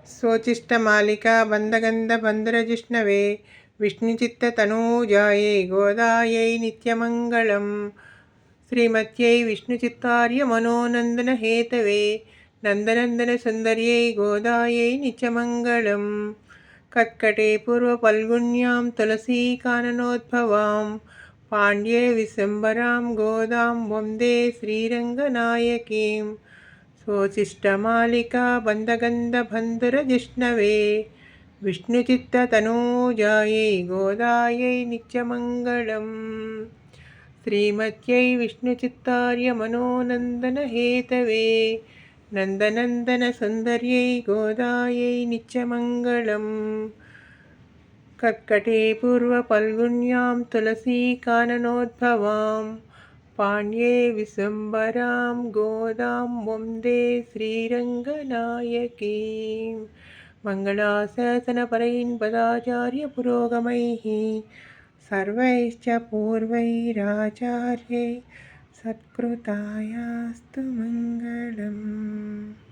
स्वोच्छिष्टमालिका बन्धगन्धबन्धुरजिष्णवे विष्णुचित्ततनूजायै गोदायै नित्यमङ्गलम्। श्रीमत्यै विष्णुचित्तार्यमनोनन्दनहेतवे नन्दनन्दनसुन्दर्यै गोदायै नित्यमङ्गलम्। कत्कटे पूर्वफल्गुन्यां तुलसीकाननोद्भवां पाण्ड्ये विशम्बरां गोदां वन्दे श्रीरङ्गनायकीम्। स्वोच्छिष्टमालिका बन्धगन्धबन्धुरजिष्णवे विष्णुचित्ततनूजायै गोदायै नित्यमङ्गलम्। श्रीमत्यै विष्णुचित्तार्यमनोनन्दनहेतवे नन्दनन्दनसुन्दर्यै गोदायै नित्यमङ्गलम्। कत्कटे पूर्वफल्गुन्यां तुलसीकाननोद्भवां पाण्ड्ये विशम्बरां गोदां वन्दे श्रीरङ्गनायकीम्। मङ्गलाशासनपरैः पदाचार्यपुरोगमैः सर्वैश्च पूर्वैराचार्यैः सत्कृतायास्तु मङ्गलम्।